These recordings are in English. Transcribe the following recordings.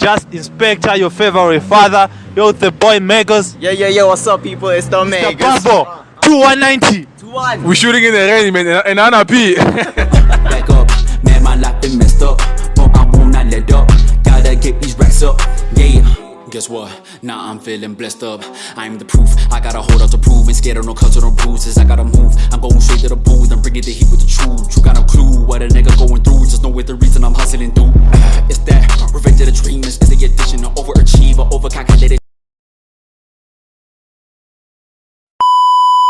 Just Inspector, your favorite father. Yo, the boy Megas. Yo, what's up, people? It's the Megas. Pablo, 2190. 2-1. We're shooting in the rain, man, and Anna P. Back up, man, my life been messed up, but I will not let up. Gotta get these racks up, yeah. Guess what? Now I'm feeling blessed up. I'm the proof. I got a hold out to prove. Ain't scared of no cuts or no bruises. I gotta move. I'm going straight to the booth. I'm bringing the heat with the truth. You got no clue what a nigga going through. Just know with the reason I'm hustling through. It's that revenge of the dreamers. It's the addition of overachiever, overcalculated.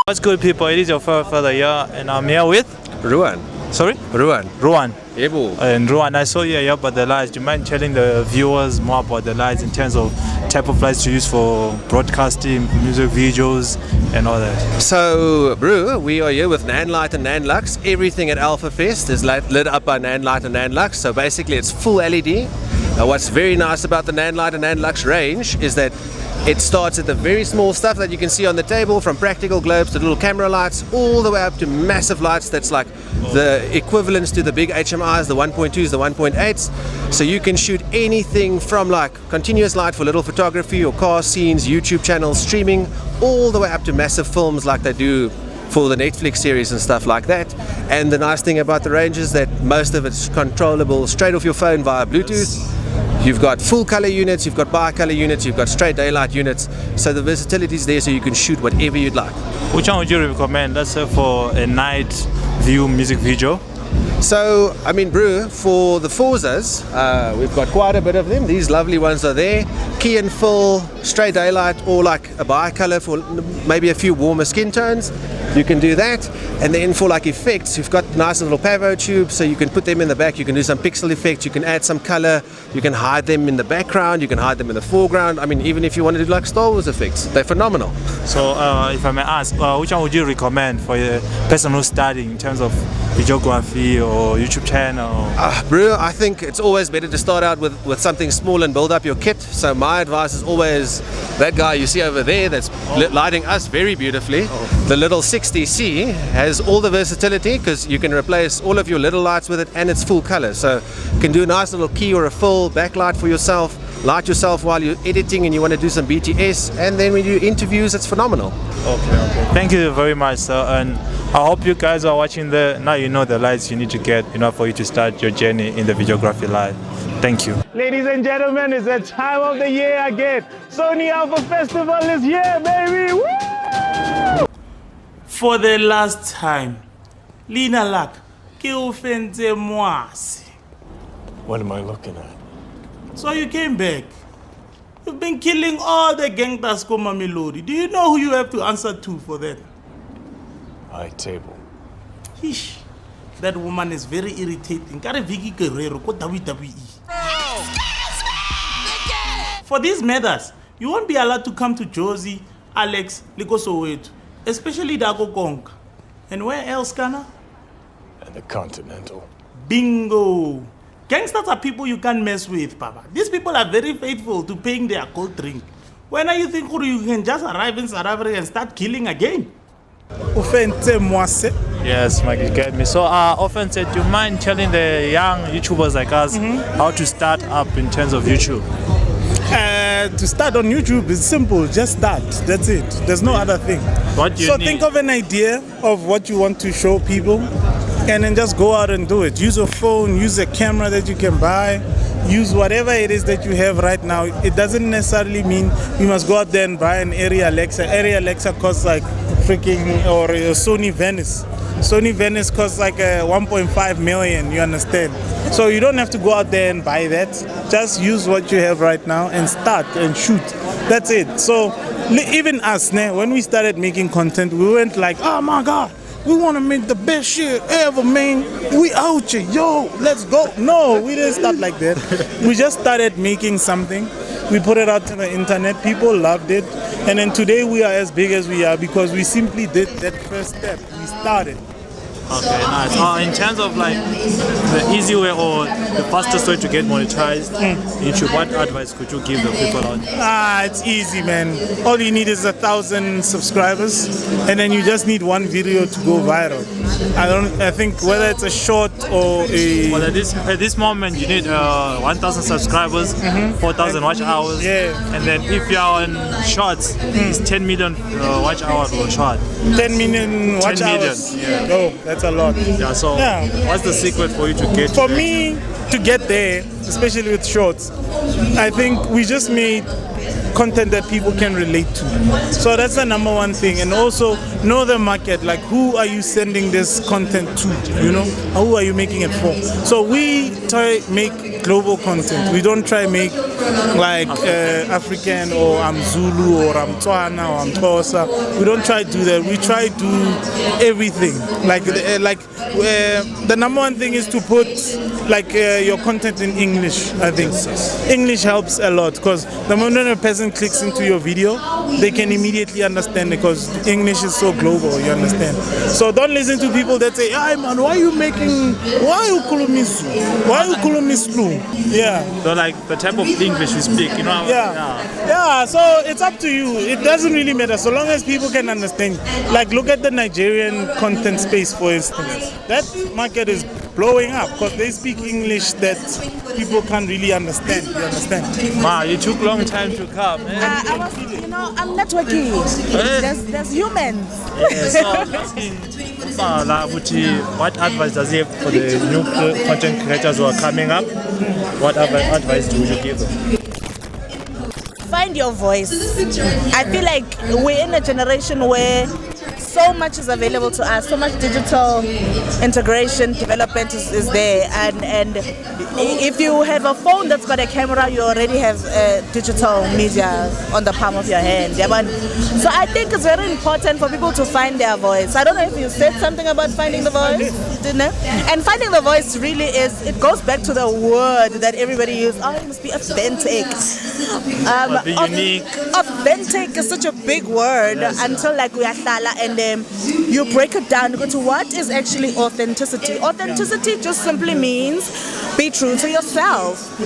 What's good, people? It is your favorite father here, and I'm here with Ruan. Sorry? Ruan. Ebo. And Ruan, I saw you here about the lights. Do you mind telling the viewers more about the lights in terms of type of lights to use for broadcasting, music videos, and all that? So, bro, we are here with Nanlite and Nanlux. Everything at Alpha Fest is lit up by Nanlite and Nanlux. So basically, it's full LED. What's very nice about the Nanlite and Nanlux range is that it starts at the very small stuff that you can see on the table, from practical globes to little camera lights, all the way up to massive lights that's like the equivalents to the big HMIs, the 1.2s, the 1.8s. So you can shoot anything from like continuous light for little photography or car scenes, YouTube channels, streaming, all the way up to massive films like they do for the Netflix series and stuff like that. And the nice thing about the range is that most of it's controllable straight off your phone via Bluetooth. You've got full color units, you've got bi-color units, you've got straight daylight units. So the versatility is there, so you can shoot whatever you'd like. Which one would you recommend, let's say, for a night view music video? So, I mean, bro, for the Forzas, we've got quite a bit of them. These lovely ones are there. Key and full, straight daylight, or like a bi-color for maybe a few warmer skin tones. You can do that. And then for like effects, you've got nice little pavo tubes, so you can put them in the back. You can do some pixel effects. You can add some color. You can hide them in the background. You can hide them in the foreground. I mean, even if you want to do like Star Wars effects, they're phenomenal. So, if I may ask, which one would you recommend for a person who's starting in terms of videography or YouTube channel? Bro, I think it's always better to start out with something small and build up your kit. So my advice is always that guy you see over there that's lighting us very beautifully. The little 60C has all the versatility because you can replace all of your little lights with it, and it's full color. So you can do a nice little key or a full backlight for yourself, light yourself while you're editing and you want to do some BTS, and then when you do interviews, it's phenomenal. Okay. Thank you very much, sir. And I hope you guys are watching now you know the lights you need to get for you to start your journey in the videography light. Thank you. Ladies and gentlemen, it's the time of the year again. Sony Alpha Festival is here, baby! Woo! For the last time, Lina Lak, ke o fentse moase. What am I looking at? So you came back. You've been killing all the gangsters ko Mamelodi. Do you know who you have to answer to for that? High table. Hish. That woman is very irritating. Kare Vicky Guerrero ko WWE. For these matters, you won't be allowed to come to Josie, Alex, Liko Soweto, especially Dago Gong. And where else, Kana? And the Continental. Bingo! Gangsters are people you can't mess with, Papa. These people are very faithful to paying their cold drink. When are you think you can just arrive in South Africa and start killing again? Yes, Mike, you get me. So, often said, do you mind telling the young YouTubers like us how to start up in terms of YouTube? To start on YouTube is simple. Just start. That's it. There's no other thing. What do you need? Think of an idea of what you want to show people, and then just go out and do it. Use a phone, use a camera that you can buy, use whatever it is that you have right now. It doesn't necessarily mean you must go out there and buy an Area Alexa. Area Alexa costs like freaking, or a Sony Venice. Sony Venice costs like 1.5 million, you understand? So you don't have to go out there and buy that. Just use what you have right now and start and shoot. That's it. So even us, when we started making content, we went like, oh my God, we want to make the best shit ever, man. We out here, yo, let's go. No, we didn't start like that. We just started making something. We put it out to the internet. People loved it. And then today we are as big as we are because we simply did that first step. We started. Okay, nice. In terms of like the easy way or the fastest way to get monetized YouTube, what advice could you give the people out there? It's easy, man. All you need is 1,000 subscribers, and then you just need one video to go viral. I think whether it's a short or a. Well, at this moment, you need 1,000 subscribers, 4,000 watch hours, and then if you are on shorts, it's 10 million watch hours per short. 10 million watch 10 million, hours. yeah. Oh, that's a lot. Yeah. So, what's the secret for you to get? For me to get there, especially with shorts, I think we just made content that people can relate to. So that's the number one thing. And also know the market, like who are you sending this content to, you know? Who are you making it for? So we try make global content. We don't try make like African or I'm Zulu or I'm Tswana or I'm Xhosa. We don't try to do that. We try to do everything. The number one thing is to put like your content in English. I think English helps a lot, because the moment a person clicks into your video, they can immediately understand it, because English is so global, you understand. So don't listen to people that say, "Hey man, why are you kulumi Zulu? Yeah. So like the type of English we speak, you know. Yeah. So it's up to you. It doesn't really matter so long as people can understand. Like look at the Nigerian content space, for instance. That market is blowing up because they speak English that people can't really understand. You understand? Wow, you took long time to come. I'm networking. There's humans. So I'm asking, what advice does he have for the new content creators who are coming up? What advice would you give them? Find your voice. I feel like we're in a generation where so much is available to us, so much digital integration, development is there, and if you have a phone that's got a camera, you already have digital media on the palm of your hand. So I think it's very important for people to find their voice. I don't know if you said something about finding the voice, didn't it? And finding the voice really is, it goes back to the word that everybody uses. Oh, it must be authentic. Be unique. Authentic is such a big word until like we are and you break it down to what is actually authenticity. Authenticity just simply means be true to yourself.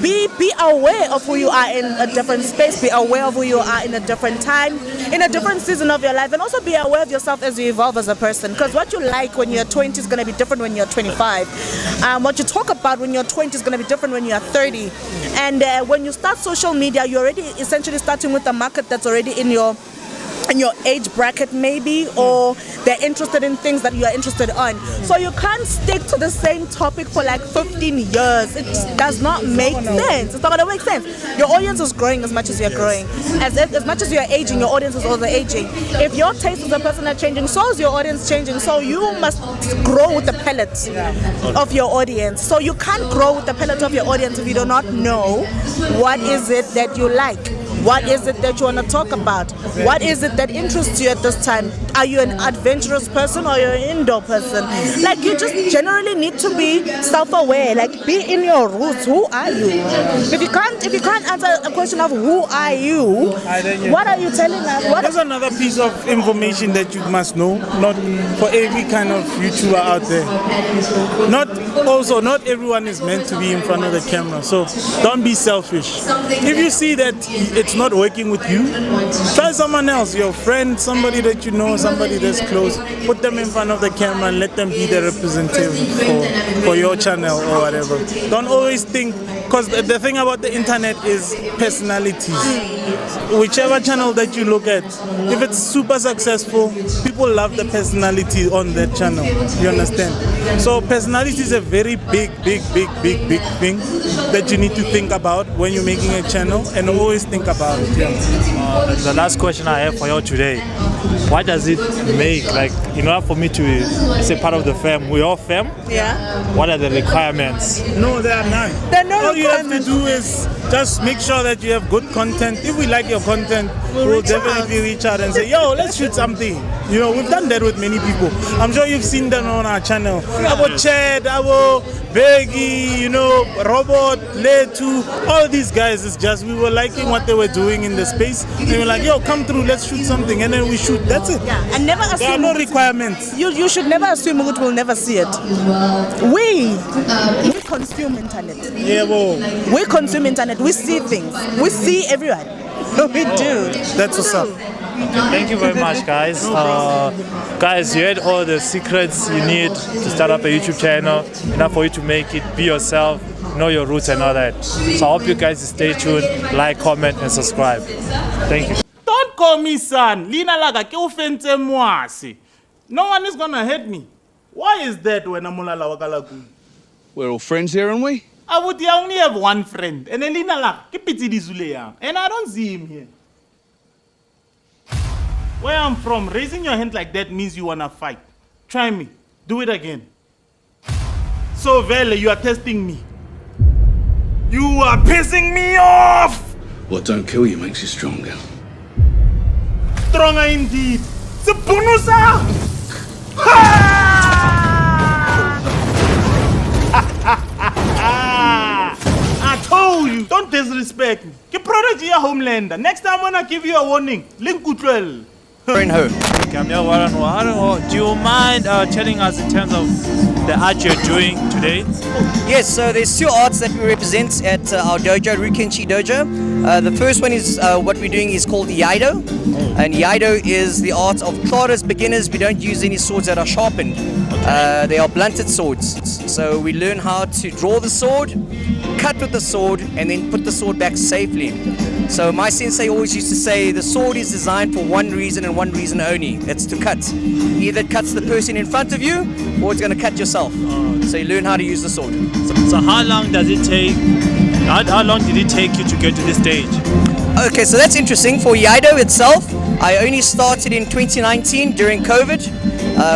Be aware of who you are in a different space. Be aware of who you are in a different time, in a different season of your life, and also be aware of yourself as you evolve as a person. Because what you like when you're 20 is going to be different when you're 25. What you talk about when you're 20 is going to be different when you're 30. And when you start social media, you're already essentially starting with a market that's already in your age bracket maybe, or they're interested in things that you are interested on. So you can't stick to the same topic for like 15 years. It does not make sense. It's not going to make sense. Your audience is growing as much as you're growing. As much as you're aging, your audience is also aging. If your taste as a person are changing, so is your audience changing. So you must grow with the palette of your audience. So you can't grow with the palette of your audience if you do not know what is it that you like. What is it that you want to talk about? What is it that interests you at this time? Are you an adventurous person or you're an indoor person? Like, you just generally need to be self-aware. Like, be in your roots. Who are you? If you can't answer a question of who are you, what are you telling us? There's another piece of information that you must know. Not for every kind of YouTuber out there. Not everyone is meant to be in front of the camera. So don't be selfish. If you see that it's not working with you, try someone else, your friend, somebody that you know, somebody that's close. Put them in front of the camera and let them be the representative for your channel or whatever. Don't always think, because the thing about the internet is personalities. Whichever channel that you look at, if it's super successful, people love the personality on that channel. You understand? So personality is a very big thing that you need to think about when you're making a channel, and always think about it. Yeah. The last question I have for you today: what does it make, like, in order for me to say part of the fam? We're all fam. Yeah. What are the requirements? No, there are none. There are no All you have to requirements. do is just make sure that you have good content. If we like your content, we'll definitely reach out and say, yo, let's shoot something. You know, we've done that with many people. I'm sure you've seen them on our channel. Abo Chad, Abo Beggy, you know, Robot, Letu, all these guys. It's just we were liking what they were doing in the space. They were like, yo, come through, let's shoot something, and then we shoot. That's it. Yeah, and never assume. There are no requirements. You should never assume that we'll never see it. We consume internet. Yeah, well, We consume internet. We see things. We see everyone. We do. that's what's up. Thank you very much, guys. Guys, you had all the secrets you need to start up a YouTube channel. Enough for you to make it. Be yourself. Know your roots and all that. So I hope you guys stay tuned, like, comment, and subscribe. Thank you. Don't call me son. Lina laga ke ufentse mwasi. No one is gonna hurt me. Why is that when I'm mulala wakalaku? We're all friends here, aren't we? I would only have one friend. And Lina laga ke piti dizule yang. And I don't see him here. Where I'm from, raising your hand like that means you wanna fight. Try me. Do it again. So Vele, you are testing me. You are pissing me off! What don't kill you makes you stronger. Stronger indeed. Sepunusa! I told you, don't disrespect me. Ke prodigy ya homelander. Next time when I give you a warning, link kutlwel. Do you mind telling us in terms of the art you're doing today? Yes, so there's two arts that we represent at our dojo, Rukenchi Dojo. The first one is what we're doing is called Iaido. And Iaido is the art of claras beginners. We don't use any swords that are sharpened. They are blunted swords. So we learn how to draw the sword, cut with the sword, and then put the sword back safely. So my sensei always used to say the sword is designed for one reason and one reason only. It's to cut. Either it cuts the person in front of you or it's going to cut yourself. So you learn how to use the sword. So how long does it take? How long did it take you to get to this stage? Okay, so that's interesting. For Iaido itself, I only started in 2019 during COVID.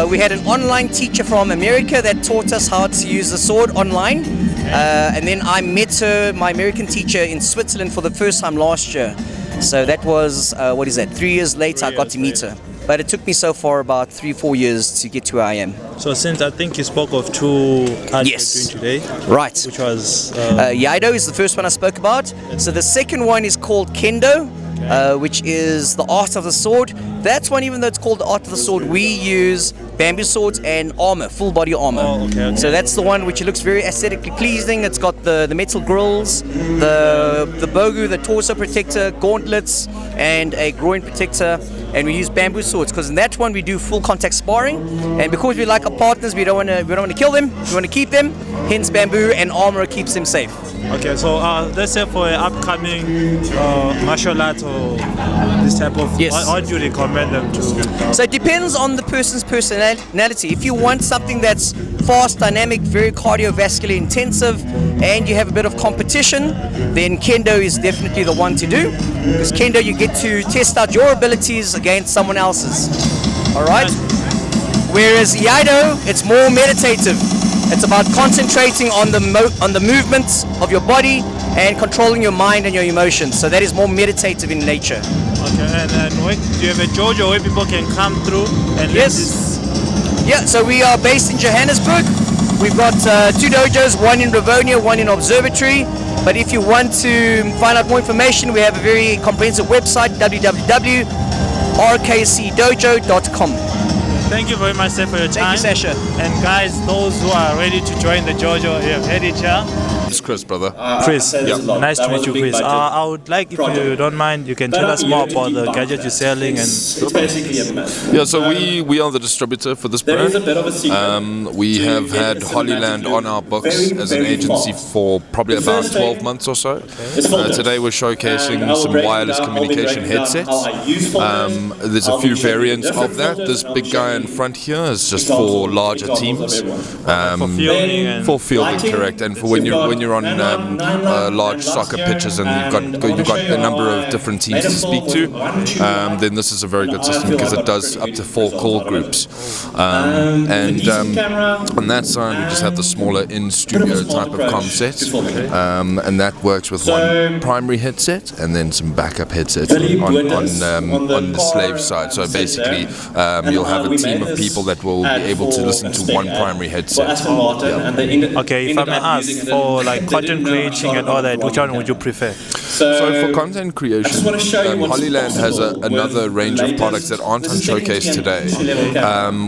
We had an online teacher from America that taught us how to use the sword online. And then I met my American teacher in Switzerland for the first time last year. So that was, 3 years later I got to meet her. But it took me so far about 3-4 years to get to where I am. So since I think you spoke of two arts Yes. you're doing today. Right. Which was... Iaido is the first one I spoke about. So the second one is called Kendo, which is the art of the sword. That's one, even though it's called the art of the sword, we use bamboo swords and armor, full body armor. So that's the one which looks very aesthetically pleasing. It's got the metal grills, the bogu, the torso protector, gauntlets, and a groin protector. And we use bamboo swords because in that one we do full contact sparring. And because we like our partners, we don't want to kill them. We want to keep them. Hence, bamboo and armor keeps them safe. Okay, so let's say for an upcoming martial art or this type of, how do you recommend them to? So it depends on the person's personality. If you want something that's fast, dynamic, very cardiovascular intensive, and you have a bit of competition, then Kendo is definitely the one to do. Because Kendo, you get to test out your abilities against someone else's. All right? Whereas Iaido, it's more meditative. It's about concentrating on the movements of your body and controlling your mind and your emotions. So that is more meditative in nature. Okay, and do you have a dojo where people can come through and Yeah, so we are based in Johannesburg. We've got two dojos, one in Rivonia, one in Observatory. But if you want to find out more information, we have a very comprehensive website, www.rkcdojo.com. Thank you very much, sir, for your time. Thank you, Sasha. And guys, those who are ready to join the dojo, you have heard it here. It's Chris, brother. Chris, nice to meet you, Chris. I would like, if you don't mind, you can tell us more about the gadget you're selling. And Yeah, so we are the distributor for this brand. We have had Hollyland on our books as an agency for probably about 12 months or so. Today we're showcasing some wireless communication headsets. There's a few variants of that. This big guy in front here is just for larger teams. for fielding, for fielding, correct. And for when you're when you're on large soccer pitches and you've got a number of different teams to speak to, then this is a very good system because it does up to 4 call groups. And on that side, we just have the smaller in-studio type of comm set, and that works with one primary headset and then some backup headsets on the slave side. So basically, you'll have a team of people that will be able to listen to one primary headset. Okay, if I may ask, for like content creating and all that, which one would you prefer? So for content creation, Hollyland has another range of products that aren't on showcase today.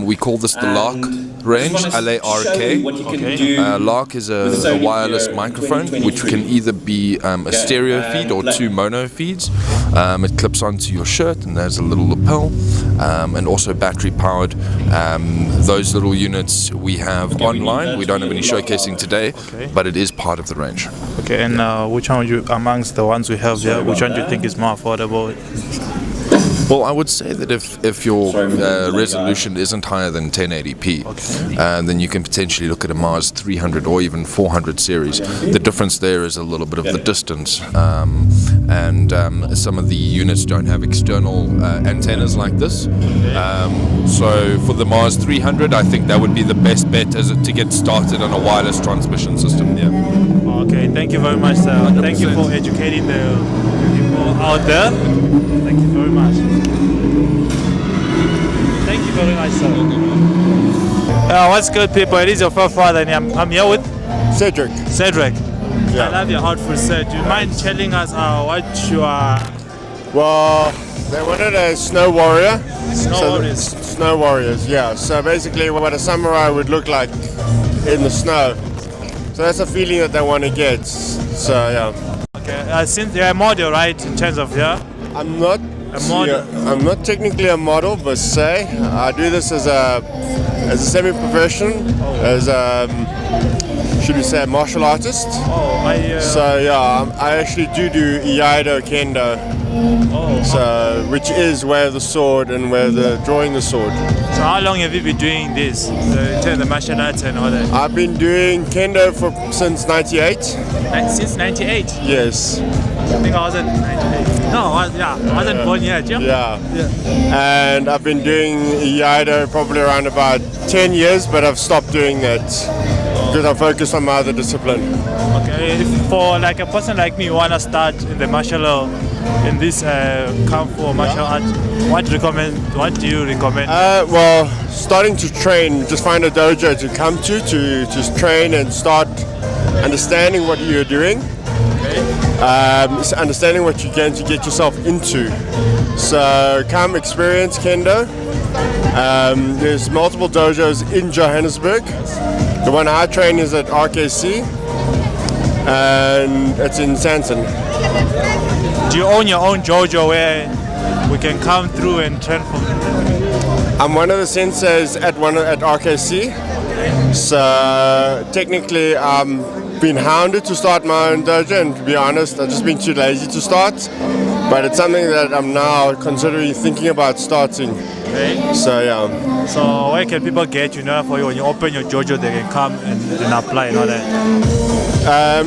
We call this the Lark range, L-A-R-K. Lark is a wireless microphone which can either be a stereo feed or 2 mono feeds. It clips onto your shirt and there's a little lapel, and also battery powered. Those little units we have online. We don't have any showcasing today, but it is part of the range. Okay, and which one would you, amongst the ones we have here, which one do you think is more affordable? Well, I would say that if your resolution isn't higher than 1080p, then you can potentially look at a Mars 300 or even 400 series. The difference there is a little bit of the distance, and some of the units don't have external antennas like this. So for the Mars 300, I think that would be the best bet to get started on a wireless transmission system. Yeah. Okay, thank you very much, sir. 100%. Thank you for educating the people out there. Thank you very much. Thank you very much, sir. What's good, people? It is your first father, and I'm here with Cedric. Cedric. Yeah. I love your outfit, sir. Do you mind telling us what you are? Well, they wanted a snow warrior. Warriors. Snow warriors, yeah. So basically, what a samurai would look like in the snow. So that's a feeling that they want to get. So yeah. Okay. Since you're a model, right? In terms of I'm not a model. I'm not technically a model, but say I do this as a semi-profession, as should we say a martial artist. So yeah, I actually do Iaido Kendo. So which is way of the sword and drawing the sword. So how long have you been doing this? The martial arts and all that? I've been doing Kendo since '98. Since '98? Yes. I think I wasn't 98. No, I wasn't born yet. Yeah. And I've been doing Iaido probably around about 10 years, but I've stopped doing that because I'm focused on my other discipline. Okay, if for like a person like me who wanna start in the in this kung fu or martial art, what do you recommend? Well, starting to train, just find a dojo to come to just train and start understanding what you're doing. Understanding what you're going to get yourself into. So come experience Kendo. There's multiple dojos in Johannesburg. The one I train is at RKC, and it's in Sanson. Do you own your own dojo where we can come through and train from? I'm one of the senseis at RKC. So technically been hounded to start my own dojo, and to be honest, I've just been too lazy to start. But it's something that I'm now thinking about starting. Okay. So yeah. So where can people get you for you when you open your dojo? They can come and apply and all that.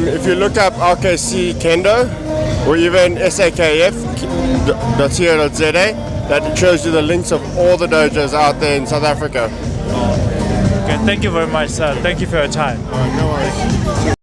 If you look up RKC Kendo or even sakf.co.za, that shows you the links of all the dojos out there in South Africa. Okay, thank you very much, sir. Thank you for your time. No worries.